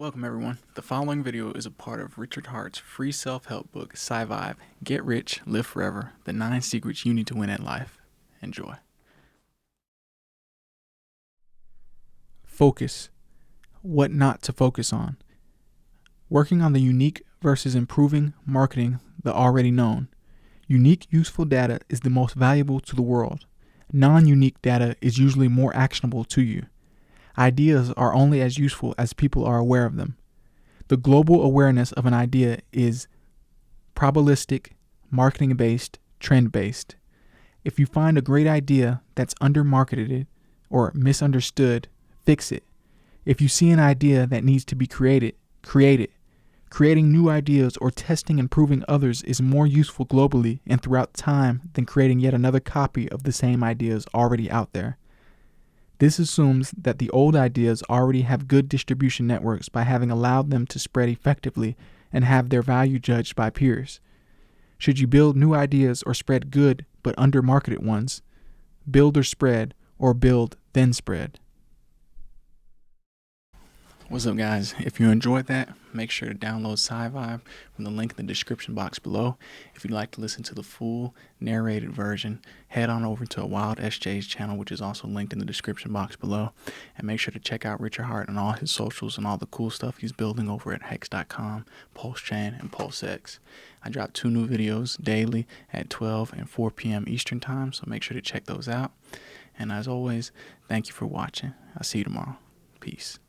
Welcome everyone. The following video is a part of Richard Hart's free self-help book, SciVive, Get Rich, Live Forever, The 9 Secrets You Need to Win at Life. Enjoy. Focus. What not to focus on. Working on the unique versus improving marketing the already known. Unique, useful data is the most valuable to the world. Non-unique data is usually more actionable to you. Ideas are only as useful as people are aware of them. The global awareness of an idea is probabilistic, marketing-based, trend-based. If you find a great idea that's under-marketed or misunderstood, fix it. If you see an idea that needs to be created, create it. Creating new ideas or testing and proving others is more useful globally and throughout time than creating yet another copy of the same ideas already out there. This assumes that the old ideas already have good distribution networks by having allowed them to spread effectively and have their value judged by peers. Should you build new ideas or spread good but under-marketed ones? Build or spread, or build then spread. What's up guys? If you enjoyed that, make sure to download SciVive from the link in the description box below. If you'd like to listen to the full narrated version, head on over to Wild SJ's channel, which is also linked in the description box below. And make sure to check out Richard Hart on all his socials and all the cool stuff he's building over at hex.com, PulseChain, and PulseX. I drop 2 new videos daily at 12 and 4 p.m. Eastern time, so make sure to check those out. And as always, thank you for watching. I'll see you tomorrow. Peace.